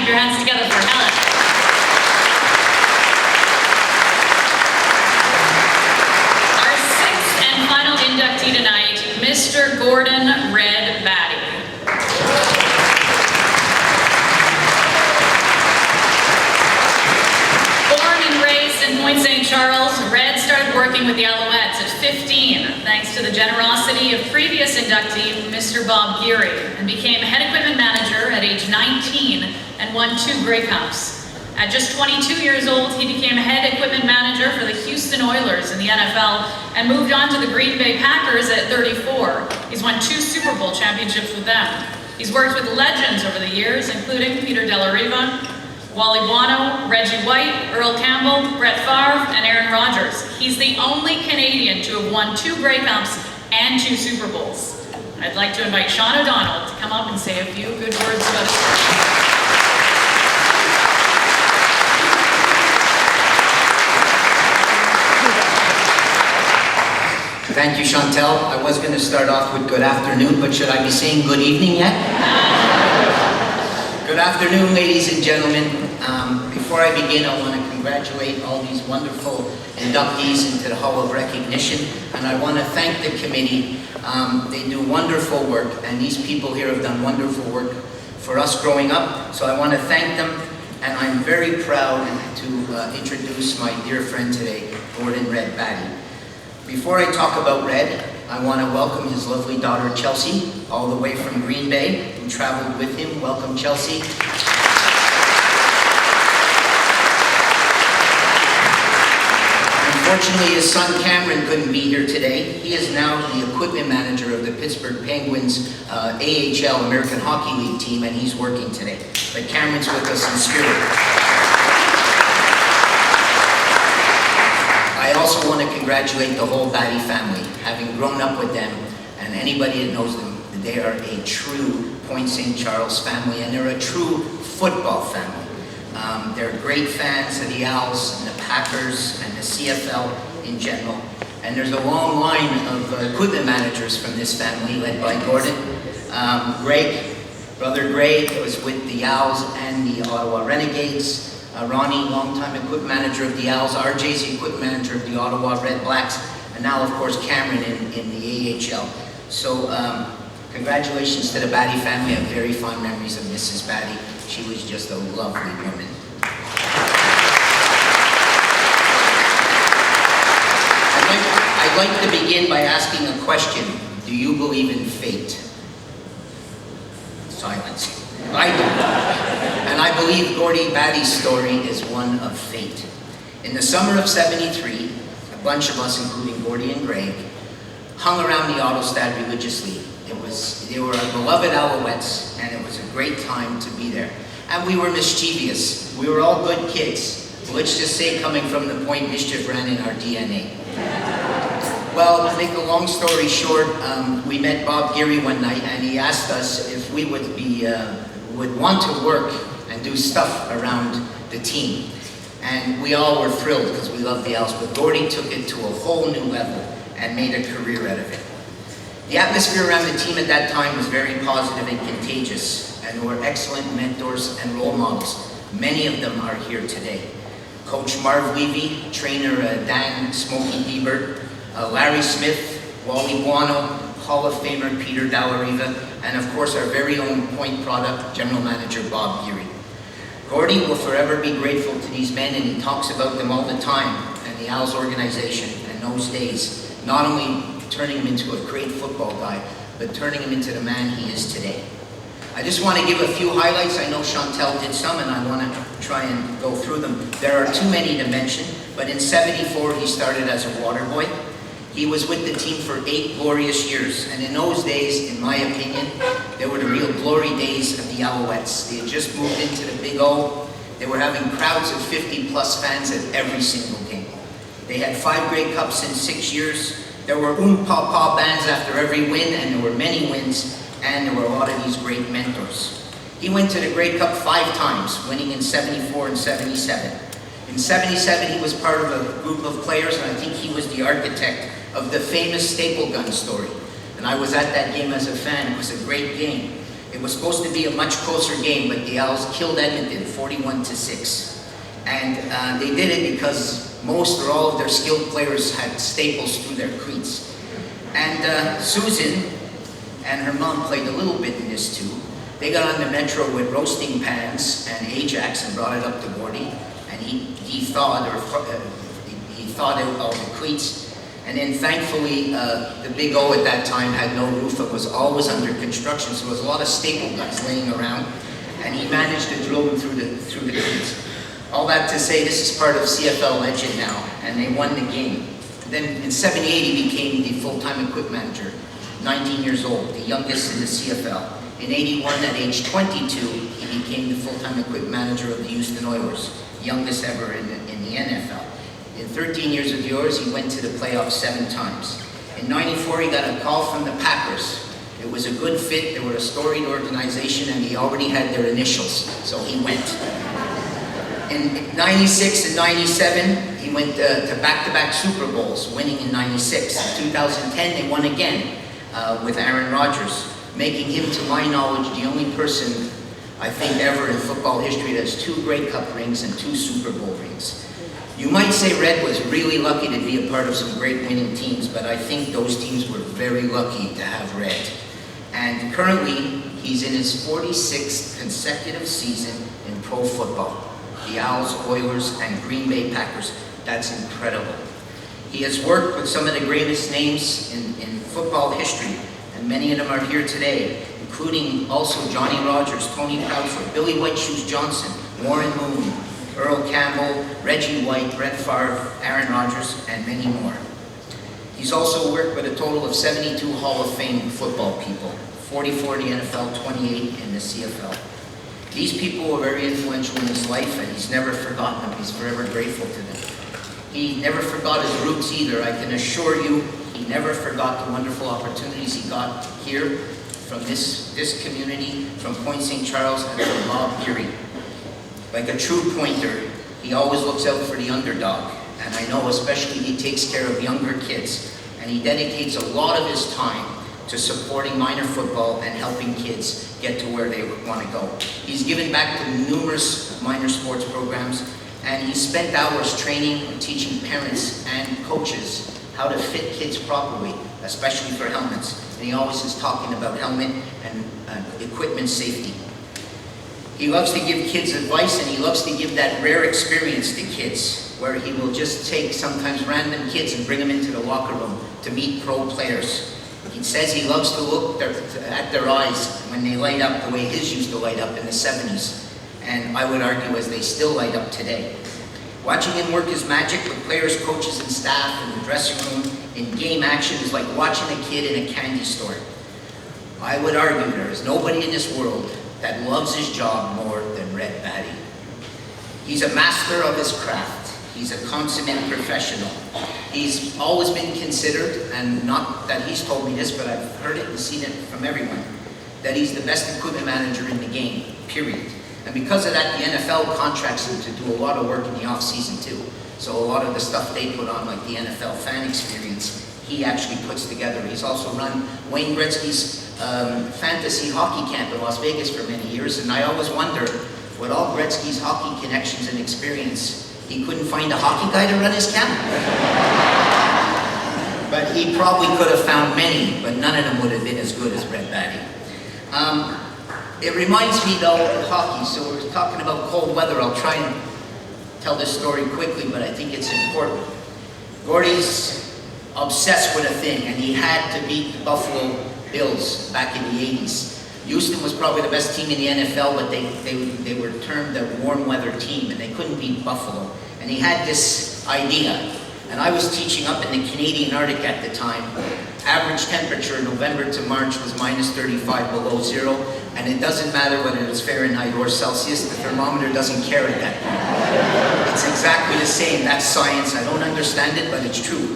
Keep your hands together for Helen. Our sixth and final inductee tonight, Mr. Gordon Red Batty. Born and raised in Point St. Charles, Red started working with the Alouettes at 15, thanks to the generosity of previous inductee, Mr. Bob Geary, and became head equipment manager at age 19 and won 2 Grey Cups. At just 22 years old, he became head equipment manager for the Houston Oilers in the NFL and moved on to the Green Bay Packers at 34. He's won 2 Super Bowl championships with them. He's worked with legends over the years, including Peter De La Riva, Wally Buono, Reggie White, Earl Campbell, Brett Favre, and Aaron Rodgers. He's the only Canadian to have won 2 Grey Cups and 2 Super Bowls. I'd like to invite Sean O'Donnell to come up and say a few good words about his Thank you, Chantel. I was going to start off with good afternoon, but should I be saying good evening yet? Good afternoon, ladies and gentlemen. Before I begin, I want to congratulate all these wonderful inductees into the Hall of Recognition, and I want to thank the committee. They do wonderful work, and these people here have done wonderful work for us growing up, so I want to thank them, and I'm very proud to introduce my dear friend today, Gordon Red Batty. Before I talk about Red, I want to welcome his lovely daughter, Chelsea, all the way from Green Bay, who traveled with him. Welcome, Chelsea. Unfortunately, his son Cameron couldn't be here today. He is now the equipment manager of the Pittsburgh Penguins AHL American Hockey League team, and he's working today. But Cameron's with us in spirit. I also want to congratulate the whole Batty family, having grown up with them, and anybody that knows them, they are a true Point St. Charles family, and they're a true football family. They're great fans of the Owls, and the Packers, and the CFL in general. And there's a long line of equipment managers from this family, led by Gordon. Greg, brother Greg, was with the Owls and the Ottawa Renegades. Ronnie, longtime equipment manager of the Owls. RJ's the equipment manager of the Ottawa Red Blacks. And now, of course, Cameron in the AHL. So, congratulations to the Batty family. I have very fond memories of Mrs. Batty. She was just a lovely woman. I'd like to begin by asking a question. Do you believe in fate? Silence. I do. And I believe Gordy Batty's story is one of fate. In the summer of '73, a bunch of us, including Gordy and Greg, hung around the Autostad religiously. They were our beloved Alouettes, and it was a great time to be there. And we were mischievous. We were all good kids. Let's just say, coming from the Point, mischief ran in our DNA. Well, to make a long story short, we met Bob Geary one night, and he asked us if we would want to work and do stuff around the team. And we all were thrilled because we loved the Owls, but Gordy took it to a whole new level and made a career out of it. The atmosphere around the team at that time was very positive and contagious, and there were excellent mentors and role models. Many of them are here today. Coach Marv Levy, trainer Dan Smokey Hebert, Larry Smith, Wally Buono, Hall of Famer Peter De La Riva, and of course our very own Point product, General Manager Bob Geary. Gordy will forever be grateful to these men, and he talks about them all the time, and the Owls organization and those days, not only turning him into a great football guy, but turning him into the man he is today. I just want to give a few highlights. I know Chantel did some, and I want to try and go through them. There are too many to mention, but in '74 he started as a water boy. He was with the team for 8 glorious years, and in those days, in my opinion, they were the real glory days of the Alouettes. They had just moved into the Big O. They were having crowds of 50-plus fans at every single game. They had 5 Grey Cups in 6 years. There were pa bands after every win, and there were many wins, and there were a lot of these great mentors. He went to the Grey Cup 5 times, winning in '74 and '77. In '77, he was part of a group of players, and I think he was the architect of the famous staple gun story. And I was at that game as a fan. It was a great game. It was supposed to be a much closer game, but the Owls killed Edmonton 41-6. And they did it because most or all of their skilled players had staples through their cleats. And Susan and her mom played a little bit in this too. They got on the metro with roasting pans and Ajax and brought it up to Gordy, and he thawed out all the cleats. And then thankfully, the Big O at that time had no roof. It was always under construction, so there was a lot of staple guns laying around, and he managed to drill them through the cleats. All that to say, this is part of CFL legend now, and they won the game. Then in '78, he became the full-time equip manager, 19 years old, the youngest in the CFL. In '81, at age 22, he became the full-time equip manager of the Houston Oilers, youngest ever in the NFL. In 13 years of yours, he went to the playoffs 7 times. In '94, he got a call from the Packers. It was a good fit, they were a storied organization, and he already had their initials, so he went. In '96 and '97, he went to back-to-back Super Bowls, winning in '96. In 2010, they won again with Aaron Rodgers, making him, to my knowledge, the only person, I think, ever in football history that has 2 Grey Cup rings and 2 Super Bowl rings. You might say Red was really lucky to be a part of some great winning teams, but I think those teams were very lucky to have Red. And currently, he's in his 46th consecutive season in pro football. The Owls, Oilers, and Green Bay Packers. That's incredible. He has worked with some of the greatest names in football history, and many of them are here today, including also Johnny Rodgers, Tony Proudfoot, Billy White Shoes Johnson, Warren Moon, Earl Campbell, Reggie White, Brett Favre, Aaron Rodgers, and many more. He's also worked with a total of 72 Hall of Fame football people, 44 in the NFL, 28 in the CFL. These people were very influential in his life, and he's never forgotten them. He's forever grateful to them. He never forgot his roots either. I can assure you, he never forgot the wonderful opportunities he got here from this community, from Point St. Charles, and from Bob Geary. Like a true pointer, he always looks out for the underdog, and I know especially he takes care of younger kids, and he dedicates a lot of his time to supporting minor football and helping kids get to where they want to go. He's given back to numerous minor sports programs, and he spent hours training and teaching parents and coaches how to fit kids properly, especially for helmets. And he always is talking about helmet and equipment safety. He loves to give kids advice, and he loves to give that rare experience to kids, where he will just take sometimes random kids and bring them into the locker room to meet pro players. He says he loves to look at their eyes when they light up the way his used to light up in the '70s. And I would argue as they still light up today. Watching him work his magic with players, coaches, and staff in the dressing room in game action is like watching a kid in a candy store. I would argue there is nobody in this world that loves his job more than Red Batty. He's a master of his craft. He's a consummate professional. He's always been considered, and not that he's told me this, but I've heard it and seen it from everyone, that he's the best equipment manager in the game, period. And because of that, the NFL contracts him to do a lot of work in the off-season too. So a lot of the stuff they put on, like the NFL fan experience, he actually puts together. He's also run Wayne Gretzky's fantasy hockey camp in Las Vegas for many years, and I always wonder, with all Gretzky's hockey connections and experience, he couldn't find a hockey guy to run his camp? But he probably could have found many, but none of them would have been as good as Red Batty. It reminds me though of hockey, so we're talking about cold weather. I'll try and tell this story quickly, but I think it's important. Gordy's obsessed with a thing, and he had to beat the Buffalo Bills back in the '80s. Houston was probably the best team in the NFL, but they were termed a warm weather team, and they couldn't beat Buffalo. And he had this idea, and I was teaching up in the Canadian Arctic at the time. Average temperature November to March was -35 below zero, and it doesn't matter whether it's Fahrenheit or Celsius, the thermometer doesn't care at that point. It's exactly the same, that's science. I don't understand it, but it's true.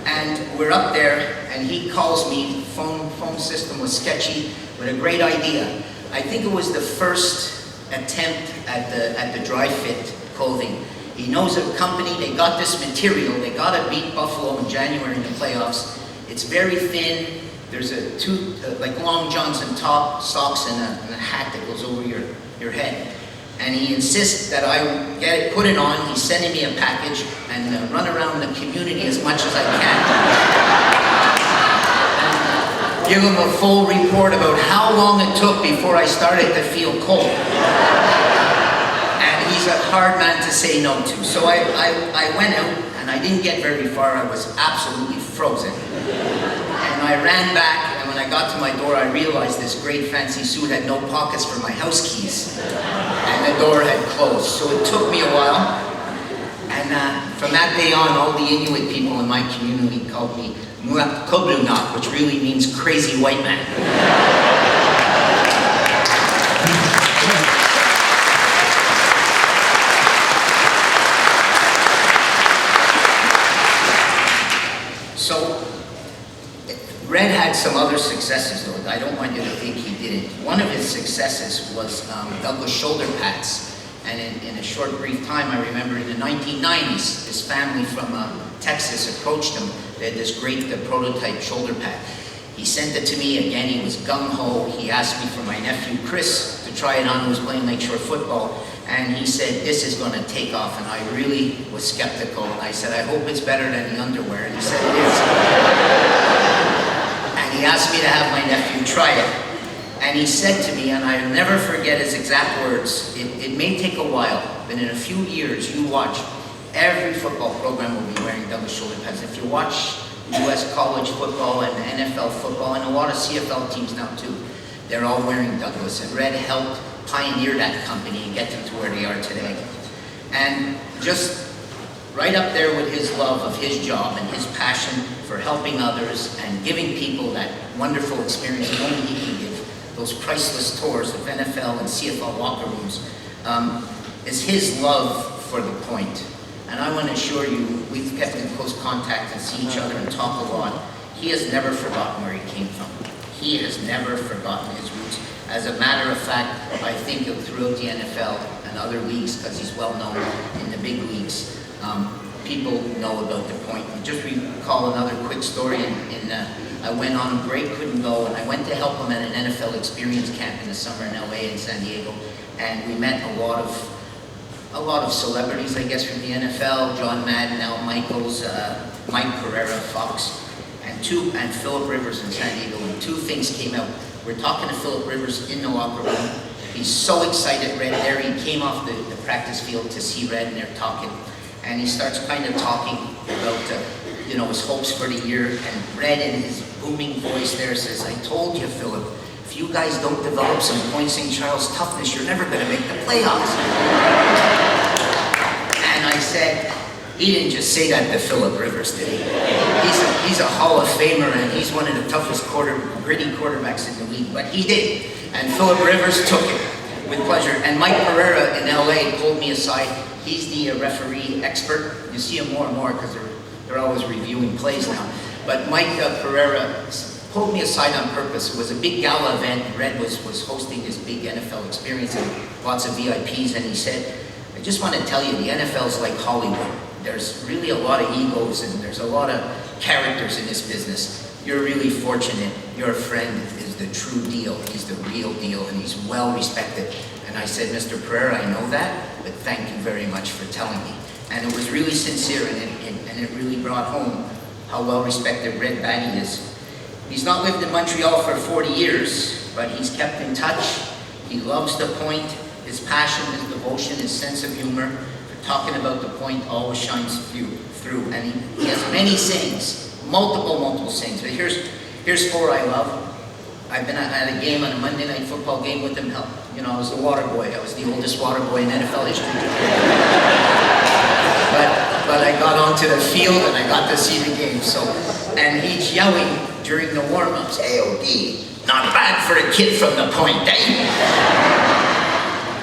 And we're up there, and he calls me, phone system was sketchy, with a great idea. I think it was the first attempt at the dry fit clothing. He knows a company, they got this material, they got to beat Buffalo in January in the playoffs. It's very thin, there's like Long Johns and top socks and a hat that goes over your head. And he insists that I get it, put it on. He's sending me a package and run around the community as much as I can. And, give him a full report about how long it took before I started to feel cold. And he's a hard man to say no to. So I went out and I didn't get very far. I was absolutely frozen. And I ran back, and when I got to my door, I realized this great fancy suit had no pockets for my house keys. And the door had closed. So it took me a while. And from that day on, all the Inuit people in my community called me Muak Koblunat, which really means crazy white man. So, Red had some other successes, though. I don't want you to think he didn't. One of his successes was Douglas shoulder pads. And in a short, brief time, I remember in the 1990s, this family from Texas approached him. They had this great prototype shoulder pad. He sent it to me. Again, he was gung-ho. He asked me for my nephew, Chris, to try it on, who was playing Lakeshore football. And he said, this is going to take off. And I really was skeptical. And I said, I hope it's better than the underwear. And he said, it is. And he asked me to have my nephew try it. And he said to me, and I'll never forget his exact words, it may take a while, but in a few years, you watch, every football program will be wearing Douglas shoulder pads. If you watch US college football and NFL football, and a lot of CFL teams now too, they're all wearing Douglas. And Red helped pioneer that company and get them to where they are today. And just right up there with his love of his job and his passion for helping others and giving people that wonderful experience that only he can give, those priceless tours of NFL and CFL locker rooms, is his love for the point. And I want to assure you, we've kept in close contact and see each other and talk a lot. He has never forgotten where he came from. He has never forgotten his roots. As a matter of fact, I think throughout the NFL and other leagues, because he's well known in the big leagues, people know about the point. Just recall another quick story. I went on a break, couldn't go, and I went to help him at an NFL experience camp in the summer in LA and San Diego, and we met a lot of celebrities, I guess, from the NFL: John Madden, Al Michaels, Mike Pereira, Fox, and Philip Rivers in San Diego. And two things came out. We're talking to Philip Rivers in the locker room. He's so excited, Red there. He came off the practice field to see Red, and they're talking. And he starts kind of talking about, his hopes for the year. And Red, in his booming voice there, says, I told you, Philip, if you guys don't develop some Point St. Charles toughness, you're never going to make the playoffs. And I said, he didn't just say that to Philip Rivers, did he? He's a Hall of Famer, and he's one of the toughest gritty quarterbacks in the league, but he did. And Philip Rivers took it with pleasure. And Mike Pereira in LA pulled me aside. He's the referee expert. You see him more and more because they're always reviewing plays now. But Mike Pereira pulled me aside on purpose. It was a big gala event. Red was hosting this big NFL experience and lots of VIPs. And he said, I just want to tell you, the NFL's like Hollywood. There's really a lot of egos and there's a lot of characters in this business. You're really fortunate. Your friend is the true deal. He's the real deal, and he's well respected. And I said, Mr. Pereira, I know that, but thank you very much for telling me. And it was really sincere, and it really brought home how well respected Red Batty is. He's not lived in Montreal for 40 years, but he's kept in touch. He loves the point. His passion, his devotion, his sense of humor for talking about the point always shines through. And he has many sayings, multiple sayings. But here's four I love. I've been at a game, on a Monday night football game with him. I was the water boy. I was the oldest water boy in NFL history. But I got onto the field and I got to see the game. And he's yelling during the warm-ups, AOD, not bad for a kid from the point, eh?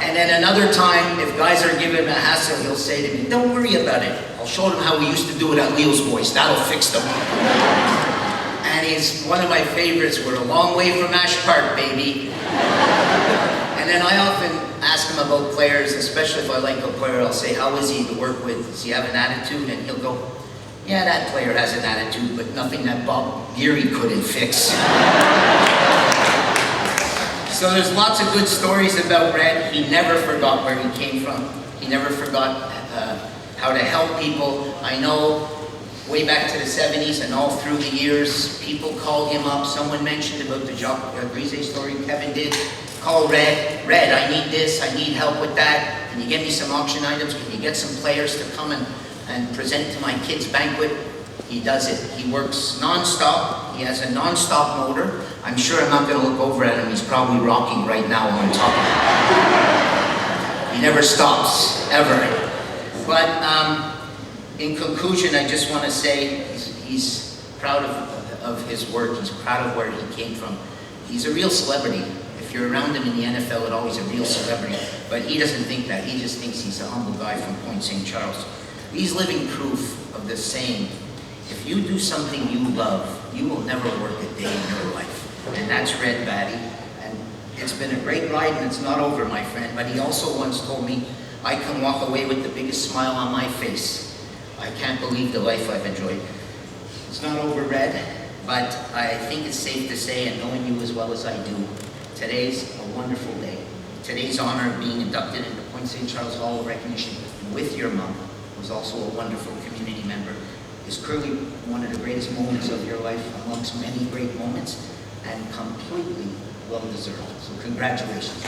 And then another time, if guys are giving him a hassle, he'll say to me, don't worry about it. I'll show them how we used to do it at Leo's Boys. That'll fix them. And he's one of my favorites. We're a long way from Ash Park, baby. And then I often ask him about players, especially if I like a player. I'll say, how is he to work with? Does he have an attitude? And he'll go, Yeah, that player has an attitude, but nothing that Bob Geary couldn't fix. So there's lots of good stories about Red. He never forgot where he came from. He never forgot how to help people. I know way back to the 70s and all through the years, people called him up. Someone mentioned about the Jacques Grise story, Kevin did. Call Red. Red, I need this, I need help with that. Can you get me some auction items? Can you get some players to come and present to my kid's banquet? He does it. He works non-stop. He has a non-stop motor. I'm sure I'm not going to look over at him. He's probably rocking right now while I'm talking. He never stops, ever. But in conclusion, I just want to say he's proud of his work. He's proud of where he came from. He's a real celebrity. If you're around him in the NFL, it's always a real celebrity. But he doesn't think that. He just thinks he's a humble guy from Point St. Charles. He's living proof of the saying, if you do something you love, you will never work a day in your life. And that's Red Batty. And it's been a great ride, and it's not over, my friend. But he also once told me, I can walk away with the biggest smile on my face. I can't believe the life I've enjoyed. It's not over, Red, but I think it's safe to say, and knowing you as well as I do, today's a wonderful day. Today's honor of being inducted into Point St. Charles Hall of Recognition with your mom, who's also a wonderful community member, is clearly one of the greatest moments of your life amongst many great moments, and completely well-deserved. So congratulations.